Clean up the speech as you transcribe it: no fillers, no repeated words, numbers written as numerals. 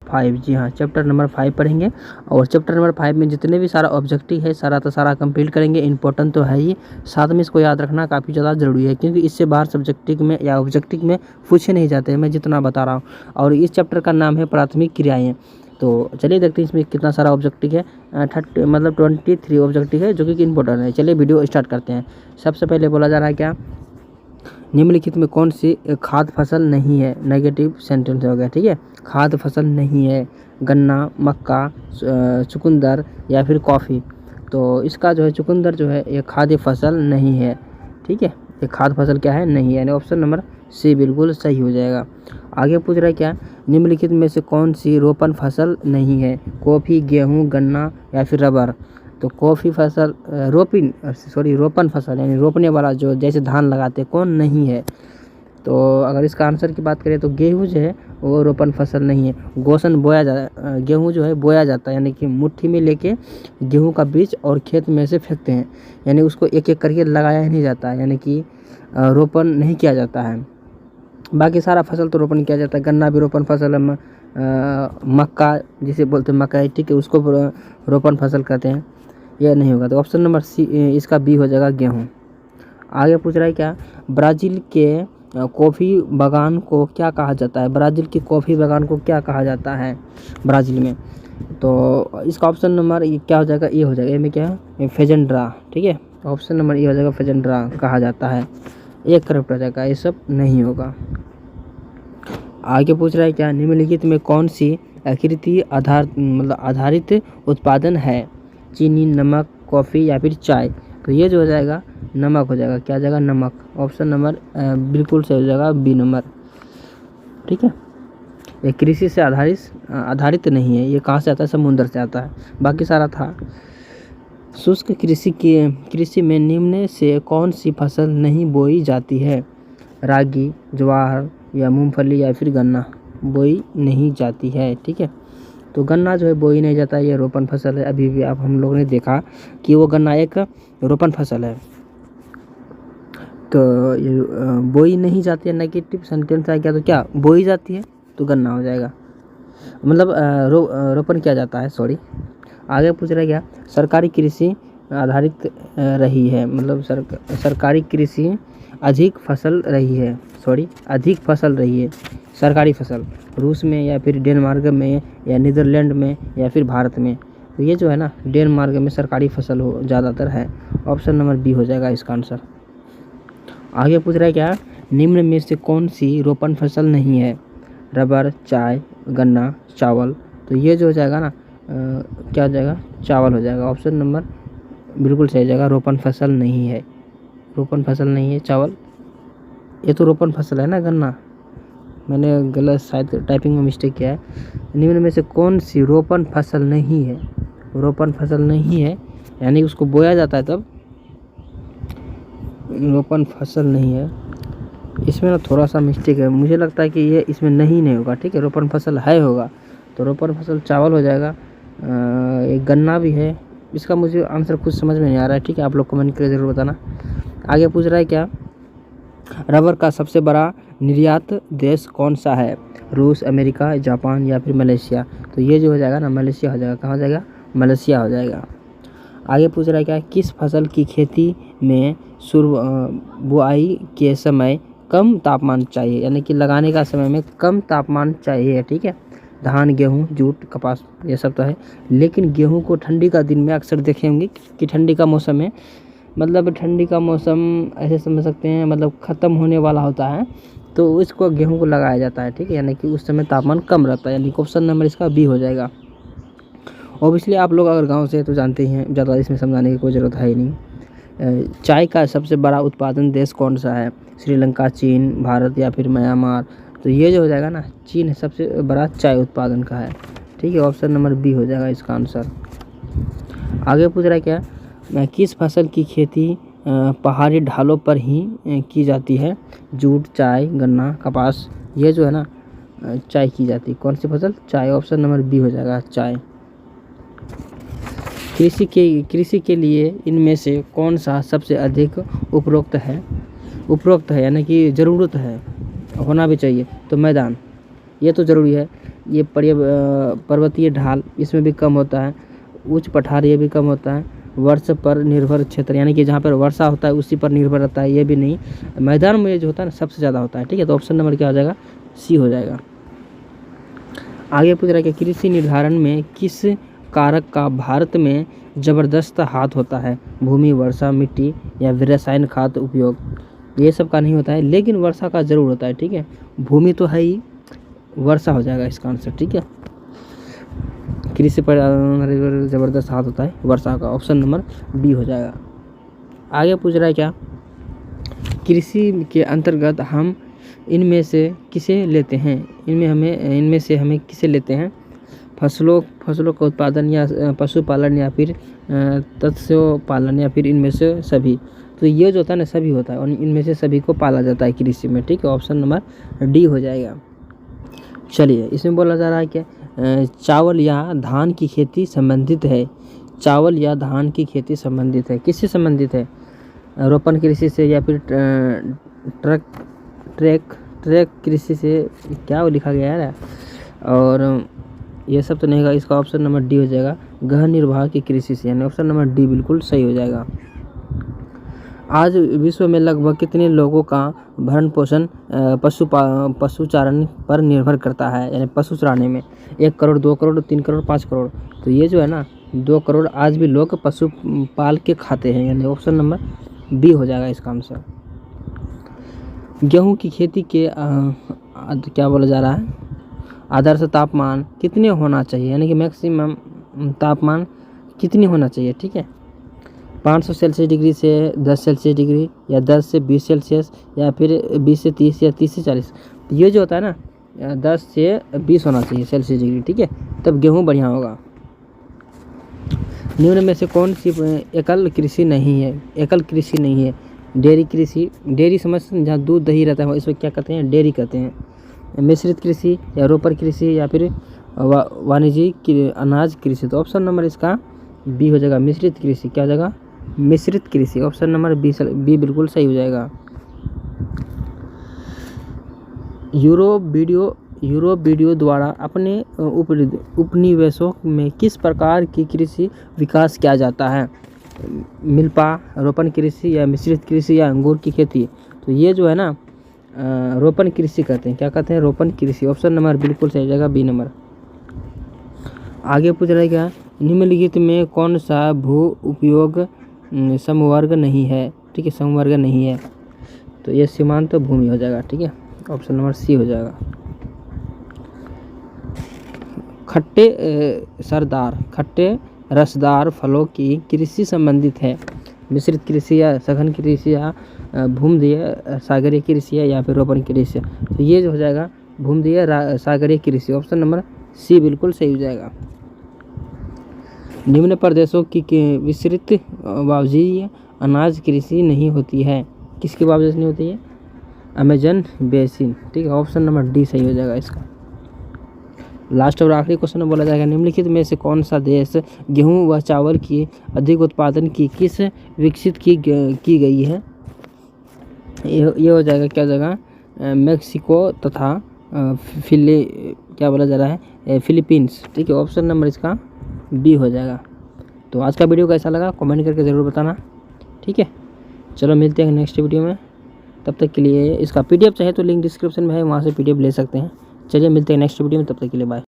5, जी हाँ chapter number 5 पढ़ेंगे। और चैप्टर नंबर 5 में जितने भी सारा ऑब्जेक्टिव है सारा का सारा कंप्लीट करेंगे। इंपॉर्टेंट तो है ही, साथ में इसको याद रखना काफ़ी ज़्यादा ज़रूरी है, क्योंकि इससे बाहर सब्जेक्टिव में या ऑब्जेक्टिव में पूछे नहीं जाते हैं, मैं जितना बता रहा हूँ। और इस चैप्टर का नाम है प्राथमिक क्रियाएँ। तो चलिए देखते हैं इसमें कितना सारा ऑब्जेक्टिव है। 23 ऑब्जेक्टिव है जो कि इंपॉर्टेंट है। चलिए वीडियो स्टार्ट करते हैं। सबसे पहले बोला जा रहा है क्या, निम्नलिखित में कौन सी खाद्य फसल नहीं है। नेगेटिव सेंटेंस हो गया, ठीक है। खाद्य फसल नहीं है, गन्ना, मक्का, चुकंदर या फिर कॉफ़ी। तो इसका जो है चुकंदर जो है ये खाद्य फसल नहीं है, ठीक है। ये खाद्य फसल क्या है, नहीं है, यानी ऑप्शन नंबर सी बिल्कुल सही हो जाएगा। आगे पूछ रहा है क्या, निम्नलिखित में से कौन सी रोपण फसल नहीं है। कॉफ़ी, गेहूँ, गन्ना या फिर रबर। तो कॉफ़ी फसल रोपण फसल यानी रोपने वाला जो जैसे धान लगाते हैं कौन नहीं है। तो अगर इसका आंसर की बात करें तो गेहूँ जो है वो रोपण फसल नहीं है। गेहूँ जो है बोया जाता है, यानी कि मुट्ठी में लेके गेहूँ का बीज और खेत में से फेंकते हैं, यानी उसको एक एक करके लगाया ही नहीं जाता है, यानी कि रोपण नहीं किया जाता है। बाकी सारा फसल तो रोपण किया जाता है। गन्ना भी रोपण फसल है, मक्का जिसे बोलते हैं मकई, ठीक है, उसको रोपण फसल कहते हैं। यह नहीं होगा, तो ऑप्शन नंबर सी इसका बी हो जाएगा गेहूँ। आगे पूछ रहा है क्या, ब्राज़ील के कॉफ़ी बागान को क्या कहा जाता है। ब्राज़ील की कॉफ़ी बागान को क्या कहा जाता है ब्राज़ील में। तो इसका ऑप्शन नंबर क्या हो जाएगा, ए हो जाएगा। ए में क्या है, फेजेंड्रा, ठीक है। ऑप्शन नंबर ए हो जाएगा, फेजेंड्रा कहा जाता है। एक करेक्ट हो जाएगा, ये सब नहीं होगा। आगे पूछ रहा है क्या, निम्नलिखित में कौन सी आकृति आधारित उत्पादन है। चीनी, नमक, कॉफ़ी या फिर चाय। तो ये जो हो जाएगा नमक हो जाएगा। क्या हो जाएगा, नमक। ऑप्शन नंबर बिल्कुल सही हो जाएगा, बी नंबर, ठीक है। ये कृषि से आधारित नहीं है, ये कहाँ से आता है, समुद्र से आता है। बाकी सारा था। शुष्क कृषि में निम्न से कौन सी फसल नहीं बोई जाती है। रागी, ज्वार या मूंगफली या फिर गन्ना बोई नहीं जाती है, ठीक है। तो गन्ना जो है बोई नहीं जाता है, ये रोपण फसल है। अभी भी आप हम लोगों ने देखा कि वो गन्ना एक रोपण फसल है। तो ये बोई नहीं जाती है, नेगेटिव सेंटेंस है क्या, तो क्या बोई जाती है, तो गन्ना हो जाएगा, मतलब रोपण किया जाता है, सॉरी। आगे पूछ रहा है क्या, सरकारी कृषि आधारित रही है, मतलब सरकारी कृषि अधिक फसल रही है सरकारी फसल रूस में या फिर डेनमार्क में या नीदरलैंड में या फिर भारत में। तो ये जो है ना डेनमार्क में सरकारी फसल हो ज़्यादातर है। ऑप्शन नंबर बी हो जाएगा इसका आंसर। आगे पूछ रहा है क्या, निम्न में से कौन सी रोपण फसल नहीं है। रबर, चाय, गन्ना, चावल। तो ये जो हो जाएगा ना क्या हो जाएगा, चावल हो जाएगा। ऑप्शन नंबर बिल्कुल सही हो जाएगा, रोपण फसल नहीं है। रोपण फसल नहीं है चावल, ये तो रोपण फसल है ना गन्ना। मैंने गलत शायद टाइपिंग में मिस्टेक किया है। निम्न में से कौन सी रोपण फसल नहीं है। रोपण फसल नहीं है यानी उसको बोया जाता है तब रोपण फसल नहीं है। इसमें ना थोड़ा सा मिस्टेक है, मुझे लगता है कि ये इसमें नहीं होगा, ठीक है। रोपण फसल है होगा, तो रोपण फसल चावल हो जाएगा। एक गन्ना भी है। इसका मुझे आंसर कुछ समझ में नहीं आ रहा है, ठीक है। आप लोग कमेंट करके ज़रूर बताना। आगे पूछ रहा है क्या, रबर का सबसे बड़ा निर्यात देश कौन सा है। रूस, अमेरिका, जापान या फिर मलेशिया। तो ये जो हो जाएगा ना मलेशिया हो जाएगा। कहाँ हो जाएगा, मलेशिया हो जाएगा। आगे पूछ रहा है क्या, किस फसल की खेती में बुआई के समय कम तापमान चाहिए, यानी कि लगाने का समय में कम तापमान चाहिए, ठीक है। धान, गेहूँ, जूट, कपास, ये सब तो है। लेकिन गेहूँ को ठंडी का दिन में अक्सर देखे होंगे कि ठंडी का मौसम में, मतलब ठंडी का मौसम ऐसे समझ सकते हैं, मतलब ख़त्म होने वाला होता है, तो इसको गेहूँ को लगाया जाता है, ठीक है। यानी कि उस समय तापमान कम रहता है, यानी कि ऑप्शन नंबर इसका बी हो जाएगा। ऑब्वियसली आप लोग अगर गांव से तो जानते ही हैं, ज़्यादा इसमें समझाने की कोई ज़रूरत है ही नहीं। चाय का सबसे बड़ा उत्पादन देश कौन सा है। श्रीलंका, चीन, भारत या फिर म्यांमार। तो ये जो हो जाएगा ना, चीन सबसे बड़ा चाय उत्पादन का है, ठीक है। ऑप्शन नंबर बी हो जाएगा इसका आंसर। आगे पूछ रहा है क्या, किस फसल की खेती पहाड़ी ढालों पर ही की जाती है। जूट, चाय, गन्ना, कपास। ये जो है ना चाय की जाती है। कौन सी फसल, चाय। ऑप्शन नंबर बी हो जाएगा, चाय। कृषि के लिए इनमें से कौन सा सबसे अधिक उपरोक्त है यानी कि ज़रूरत है, होना भी चाहिए। तो मैदान, ये तो ज़रूरी है। ये पर्वतीय ढाल, इसमें भी कम होता है। उच्च पठार, ये भी कम होता है। वर्षा पर निर्भर क्षेत्र, यानी कि जहाँ पर वर्षा होता है उसी पर निर्भर रहता है, ये भी नहीं। मैदान में जो होता है ना सबसे ज़्यादा होता है, ठीक है। तो ऑप्शन नंबर क्या हो जाएगा, सी हो जाएगा। आगे पूछ रहा है कि कृषि निर्धारण में किस कारक का भारत में ज़बरदस्त हाथ होता है। भूमि, वर्षा, मिट्टी या रसायन खाद उपयोग, ये सब का नहीं होता है, लेकिन वर्षा का जरूर होता है, ठीक है। भूमि तो है ही, वर्षा हो जाएगा इसका आंसर, ठीक है। कृषि पर ज़बरदस्त हाथ होता है वर्षा का, ऑप्शन नंबर बी हो जाएगा। आगे पूछ रहा है क्या, कृषि के अंतर्गत हम इनमें से किसे लेते हैं। इनमें से हमें किसे लेते हैं। फसलों का उत्पादन या पशुपालन या फिर मत्स्य पालन या फिर इनमें से सभी। तो ये जो होता है ना सभी होता है, और इनमें से सभी को पाला जाता है कृषि में, ठीक है। ऑप्शन नंबर डी हो जाएगा। चलिए, इसमें बोला जा रहा है कि चावल या धान की खेती संबंधित है। चावल या धान की खेती संबंधित है, किससे संबंधित है। रोपण कृषि से या फिर ट्रैक कृषि से, क्या वो लिखा गया है। और ये सब तो नहीं होगा, इसका ऑप्शन नंबर डी हो जाएगा, गहन निर्वाह की कृषि से, यानी ऑप्शन नंबर डी बिल्कुल सही हो जाएगा। आज विश्व में लगभग कितने लोगों का भरण पोषण पशुचारण पर निर्भर करता है, यानी पशु चराने में। 1 करोड़, 2 करोड़, 3 करोड़, 5 करोड़। तो ये जो है ना 2 करोड़ आज भी लोग पशु पाल के खाते हैं, यानी ऑप्शन नंबर बी हो जाएगा इसका आंसर। गेहूं की खेती के क्या बोला जा रहा है, आदर्श तापमान कितने होना चाहिए, यानी कि मैक्सिमम तापमान कितनी होना चाहिए, ठीक है। 500 सेल्सियस डिग्री से 10 सेल्सियस डिग्री, या 10 से 20 सेल्सियस, या फिर 20 से 30 या 30 से 40। ये जो होता है ना 10 से 20 होना चाहिए सेल्सियस डिग्री, ठीक है, तब गेहूं बढ़िया होगा। निम्न में से कौन सी एकल कृषि नहीं है। एकल कृषि नहीं है, डेयरी कृषि। डेयरी समझ, जहाँ दूध दही रहता है इसमें क्या कहते हैं, डेयरी कहते हैं। मिश्रित कृषि या रोपण कृषि या फिर वाणिज्यिक अनाज कृषि। तो ऑप्शन नंबर इसका बी हो जाएगा, मिश्रित कृषि। क्या हो जाएगा, मिश्रित कृषि। ऑप्शन नंबर बी बिल्कुल सही हो जाएगा। यूरोप वीडियो द्वारा अपने उपनिवेशों में किस प्रकार की कृषि विकास किया जाता है। मिल्पा, रोपण कृषि या मिश्रित कृषि या अंगूर की खेती। तो ये जो है ना रोपण कृषि कहते हैं। क्या कहते हैं, रोपण कृषि। ऑप्शन नंबर बिल्कुल सही हो जाएगा, बी नंबर। आगे पूछ रहा है क्या, निम्नलिखित में कौन सा भू उपयोग समवर्ग नहीं है, ठीक है, समवर्ग नहीं है। तो ये सीमांत भूमि हो जाएगा, ठीक है, ऑप्शन नंबर सी हो जाएगा। खट्टे रसदार फलों की कृषि संबंधित है। मिश्रित कृषि या सघन कृषि या भूमध्य सागरीय कृषि या फिर रोपण कृषि। तो ये जो हो जाएगा भूमध्य सागरीय कृषि। ऑप्शन नंबर सी बिल्कुल सही हो जाएगा। निम्न प्रदेशों की विस्तृत वाणिज्यिक अनाज कृषि नहीं होती है। किसकी वजह से नहीं होती है, अमेजन बेसिन, ठीक है, ऑप्शन नंबर डी सही हो जाएगा इसका। लास्ट और आखिरी क्वेश्चन में बोला जाएगा, निम्नलिखित में से कौन सा देश गेहूं व चावल की अधिक उत्पादन की किस विकसित की गई है। ये हो जाएगा, क्या हो जाएगा, मेक्सिको तथा क्या बोला जा रहा है, फिलीपींस, ठीक है, ऑप्शन नंबर इसका बी हो जाएगा। तो आज का वीडियो कैसा लगा कमेंट करके ज़रूर बताना, ठीक है। चलो मिलते हैं नेक्स्ट वीडियो में, तब तक के लिए इसका PDF चाहे तो लिंक डिस्क्रिप्शन में है, वहाँ से PDF ले सकते हैं। चलिए मिलते हैं नेक्स्ट वीडियो में, तब तक के लिए बाय।